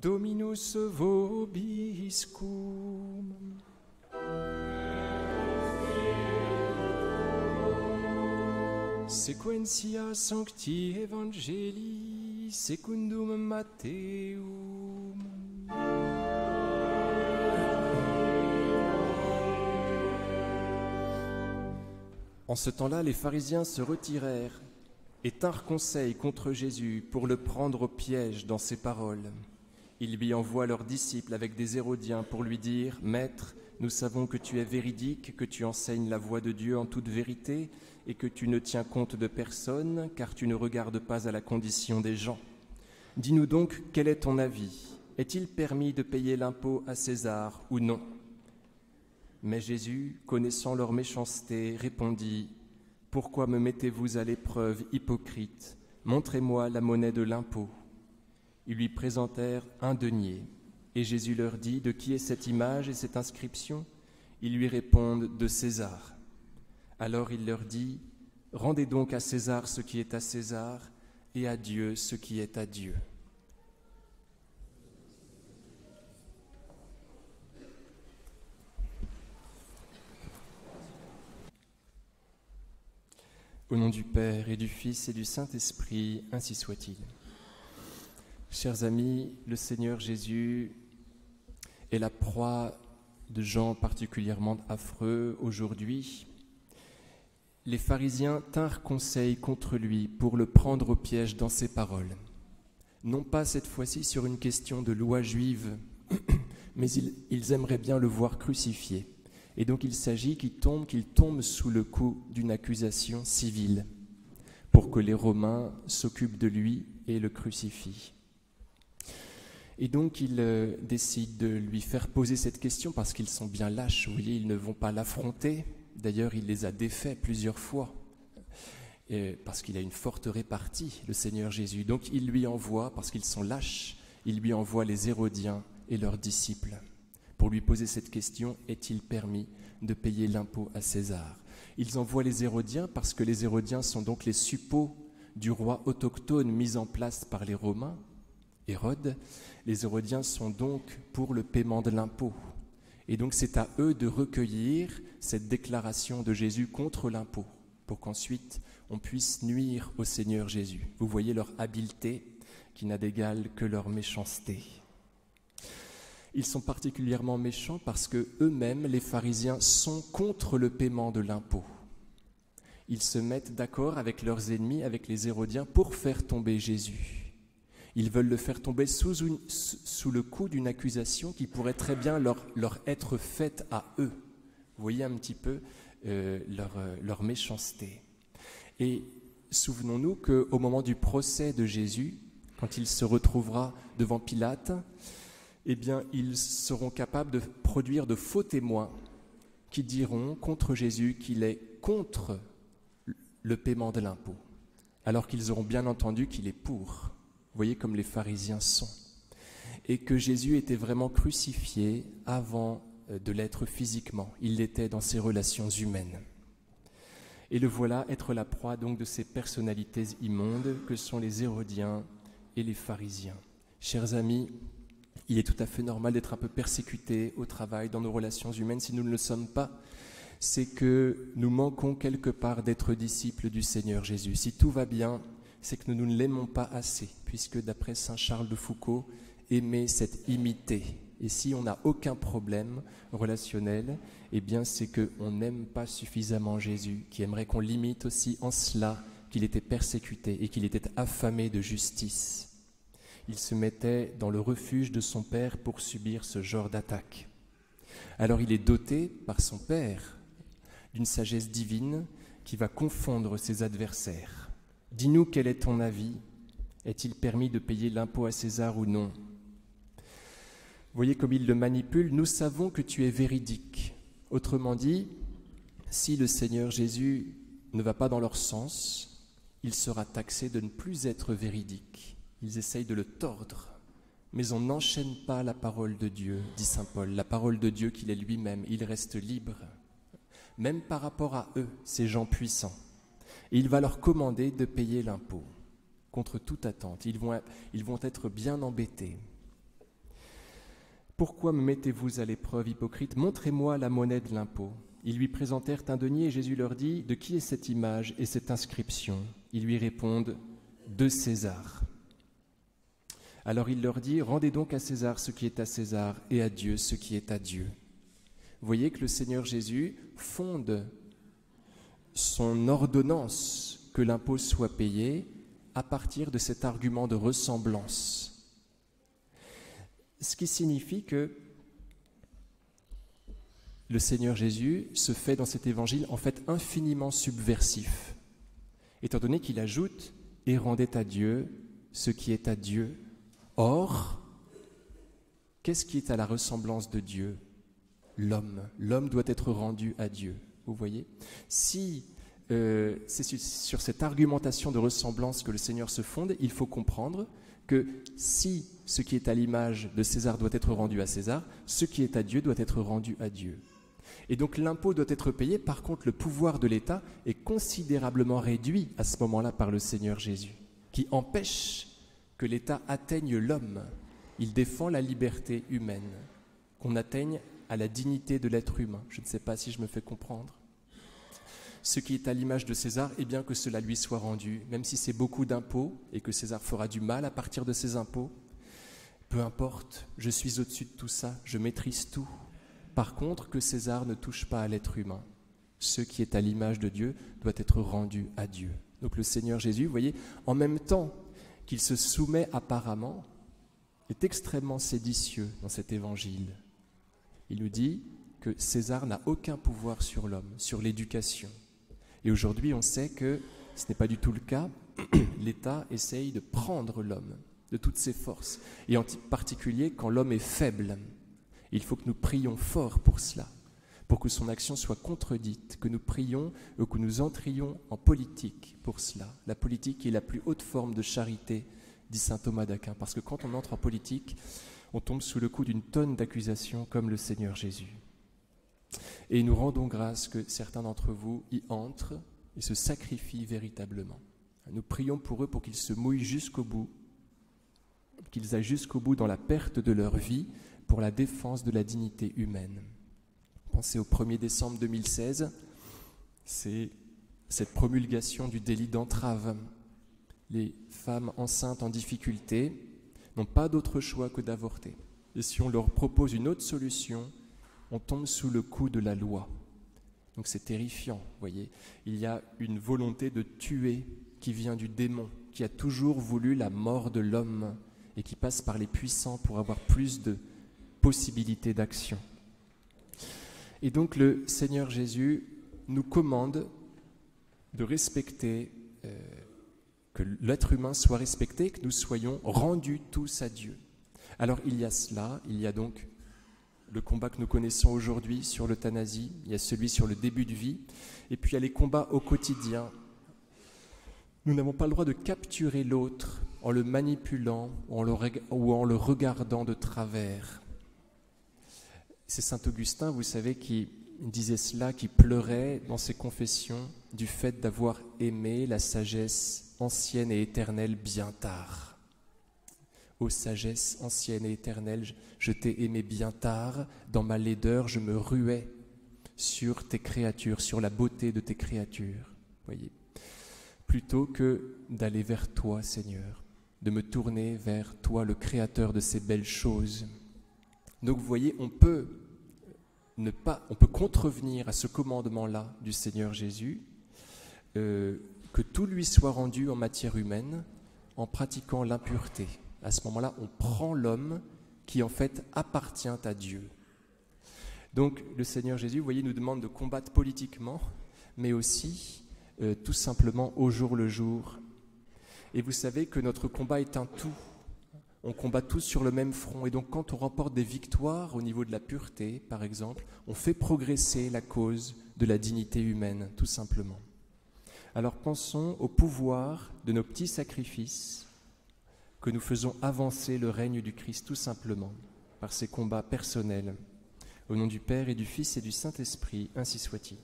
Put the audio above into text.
Dominus vobiscum. Sequentia Sancti Evangelii secundum Matteum. En ce temps-là, les pharisiens se retirèrent et tinrent conseil contre Jésus pour le prendre au piège dans ses paroles. Ils lui envoient leurs disciples avec des Hérodiens pour lui dire « Maître, nous savons que tu es véridique, que tu enseignes la voie de Dieu en toute vérité et que tu ne tiens compte de personne, car tu ne regardes pas à la condition des gens. Dis-nous donc, quel est ton avis? Est-il permis de payer l'impôt à César ou non ?» Mais Jésus, connaissant leur méchanceté, répondit « Pourquoi me mettez-vous à l'épreuve, hypocrite? Montrez-moi la monnaie de l'impôt. » Ils lui présentèrent un denier. Et Jésus leur dit « De qui est cette image et cette inscription ?» Ils lui répondent « De César. » Alors il leur dit « Rendez donc à César ce qui est à César et à Dieu ce qui est à Dieu. » Au nom du Père et du Fils et du Saint-Esprit, ainsi soit-il. Chers amis, le Seigneur Jésus est la proie de gens particulièrement affreux aujourd'hui. Les pharisiens tinrent conseil contre lui pour le prendre au piège dans ses paroles. Non pas cette fois-ci sur une question de loi juive, mais ils aimeraient bien le voir crucifié. Et donc il s'agit qu'il tombe sous le coup d'une accusation civile pour que les Romains s'occupent de lui et le crucifient. Et donc ils décident de lui faire poser cette question parce qu'ils sont bien lâches, vous voyez, ils ne vont pas l'affronter. D'ailleurs, il les a défaits plusieurs fois parce qu'il a une forte répartie, le Seigneur Jésus. Donc il lui envoie, parce qu'ils sont lâches, il lui envoie les Hérodiens et leurs disciples pour lui poser cette question, est-il permis de payer l'impôt à César? Ils envoient les Hérodiens parce que les Hérodiens sont donc les suppôts du roi autochtone mis en place par les Romains, Hérode. Les Hérodiens sont donc pour le paiement de l'impôt. Et donc c'est à eux de recueillir cette déclaration de Jésus contre l'impôt, pour qu'ensuite on puisse nuire au Seigneur Jésus. Vous voyez leur habileté qui n'a d'égal que leur méchanceté. Ils sont particulièrement méchants parce que eux-mêmes, les pharisiens, sont contre le paiement de l'impôt. Ils se mettent d'accord avec leurs ennemis, avec les Hérodiens, pour faire tomber Jésus. Ils veulent le faire tomber sous le coup d'une accusation qui pourrait très bien leur être faite à eux. Vous voyez un petit peu leur méchanceté. Et souvenons-nous qu'au moment du procès de Jésus, quand il se retrouvera devant Pilate, eh bien, ils seront capables de produire de faux témoins qui diront contre Jésus qu'il est contre le paiement de l'impôt, alors qu'ils auront bien entendu qu'il est pour. Vous voyez comme les pharisiens sont. Et que Jésus était vraiment crucifié avant de l'être physiquement. Il l'était dans ses relations humaines. Et le voilà être la proie donc de ces personnalités immondes que sont les Hérodiens et les pharisiens. Chers amis, il est tout à fait normal d'être un peu persécuté au travail, dans nos relations humaines. Si nous ne le sommes pas, c'est que nous manquons quelque part d'être disciples du Seigneur Jésus. Si tout va bien, c'est que nous ne l'aimons pas assez, puisque d'après saint Charles de Foucault, aimer, c'est imiter. Et si on n'a aucun problème relationnel, eh bien c'est qu'on n'aime pas suffisamment Jésus, qui aimerait qu'on l'imite aussi en cela qu'il était persécuté et qu'il était affamé de justice. Il se mettait dans le refuge de son père pour subir ce genre d'attaque. Alors il est doté par son père d'une sagesse divine qui va confondre ses adversaires. Dis-nous quel est ton avis? Est-il permis de payer l'impôt à César ou non? Vous voyez comme il le manipule. Nous savons que tu es véridique. Autrement dit, si le Seigneur Jésus ne va pas dans leur sens, il sera taxé de ne plus être véridique. Ils essayent de le tordre, mais on n'enchaîne pas la parole de Dieu, dit saint Paul, la parole de Dieu qu'il est lui-même. Il reste libre, même par rapport à eux, ces gens puissants. Et il va leur commander de payer l'impôt, contre toute attente. Ils vont être bien embêtés. Pourquoi me mettez-vous à l'épreuve, hypocrite? Montrez-moi la monnaie de l'impôt. Ils lui présentèrent un denier et Jésus leur dit, de qui est cette image et cette inscription? Ils lui répondent, de César. Alors il leur dit, rendez donc à César ce qui est à César et à Dieu ce qui est à Dieu. Vous voyez que le Seigneur Jésus fonde son ordonnance que l'impôt soit payé à partir de cet argument de ressemblance. Ce qui signifie que le Seigneur Jésus se fait dans cet évangile en fait infiniment subversif, étant donné qu'il ajoute « et rendez à Dieu ce qui est à Dieu ». Or, qu'est-ce qui est à la ressemblance de Dieu? L'homme. L'homme doit être rendu à Dieu. Vous voyez? Si c'est sur cette argumentation de ressemblance que le Seigneur se fonde, il faut comprendre que si ce qui est à l'image de César doit être rendu à César, ce qui est à Dieu doit être rendu à Dieu. Et donc l'impôt doit être payé, par contre le pouvoir de l'État est considérablement réduit à ce moment-là par le Seigneur Jésus, qui empêche que l'État atteigne l'homme. Il défend la liberté humaine, qu'on atteigne à la dignité de l'être humain. Je ne sais pas si je me fais comprendre. Ce qui est à l'image de César, eh bien que cela lui soit rendu, même si c'est beaucoup d'impôts et que César fera du mal à partir de ces impôts. Peu importe, je suis au-dessus de tout ça, je maîtrise tout. Par contre, que César ne touche pas à l'être humain. Ce qui est à l'image de Dieu doit être rendu à Dieu. Donc le Seigneur Jésus, vous voyez, en même temps qu'il se soumet apparemment, est extrêmement séditieux dans cet évangile. Il nous dit que César n'a aucun pouvoir sur l'homme, sur l'éducation. Et aujourd'hui, on sait que ce n'est pas du tout le cas. L'État essaye de prendre l'homme de toutes ses forces, et en particulier quand l'homme est faible. Il faut que nous prions fort pour cela, pour que son action soit contredite, que nous prions ou que nous entrions en politique pour cela. La politique est la plus haute forme de charité, dit saint Thomas d'Aquin, parce que quand on entre en politique, on tombe sous le coup d'une tonne d'accusations comme le Seigneur Jésus. Et nous rendons grâce que certains d'entre vous y entrent et se sacrifient véritablement. Nous prions pour eux pour qu'ils se mouillent jusqu'au bout, qu'ils aillent jusqu'au bout dans la perte de leur vie pour la défense de la dignité humaine. Pensez au 1er décembre 2016, c'est cette promulgation du délit d'entrave. Les femmes enceintes en difficulté n'ont pas d'autre choix que d'avorter. Et si on leur propose une autre solution, on tombe sous le coup de la loi. Donc c'est terrifiant, vous voyez. Il y a une volonté de tuer qui vient du démon, qui a toujours voulu la mort de l'homme et qui passe par les puissants pour avoir plus de possibilités d'action. Et donc le Seigneur Jésus nous commande de respecter, que l'être humain soit respecté, que nous soyons rendus tous à Dieu. Alors il y a cela, il y a donc le combat que nous connaissons aujourd'hui sur l'euthanasie, il y a celui sur le début de vie, et puis il y a les combats au quotidien. Nous n'avons pas le droit de capturer l'autre en le manipulant ou en le regardant de travers. C'est saint Augustin, vous savez, qui disait cela, qui pleurait dans ses confessions du fait d'avoir aimé la sagesse ancienne et éternelle bien tard. Ô sagesse ancienne et éternelle, je t'ai aimé bien tard, dans ma laideur je me ruais sur tes créatures, sur la beauté de tes créatures, voyez. Plutôt que d'aller vers toi, Seigneur, de me tourner vers toi, le Créateur de ces belles choses. Donc vous voyez, on peut contrevenir à ce commandement-là du Seigneur Jésus, que tout lui soit rendu en matière humaine en pratiquant l'impureté. À ce moment-là, on prend l'homme qui en fait appartient à Dieu. Donc le Seigneur Jésus, vous voyez, nous demande de combattre politiquement, mais aussi tout simplement au jour le jour. Et vous savez que notre combat est un tout. On combat tous sur le même front. Et donc quand on remporte des victoires au niveau de la pureté, par exemple, on fait progresser la cause de la dignité humaine, tout simplement. Alors pensons au pouvoir de nos petits sacrifices, que nous faisons avancer le règne du Christ tout simplement par ces combats personnels. Au nom du Père et du Fils et du Saint-Esprit, ainsi soit-il.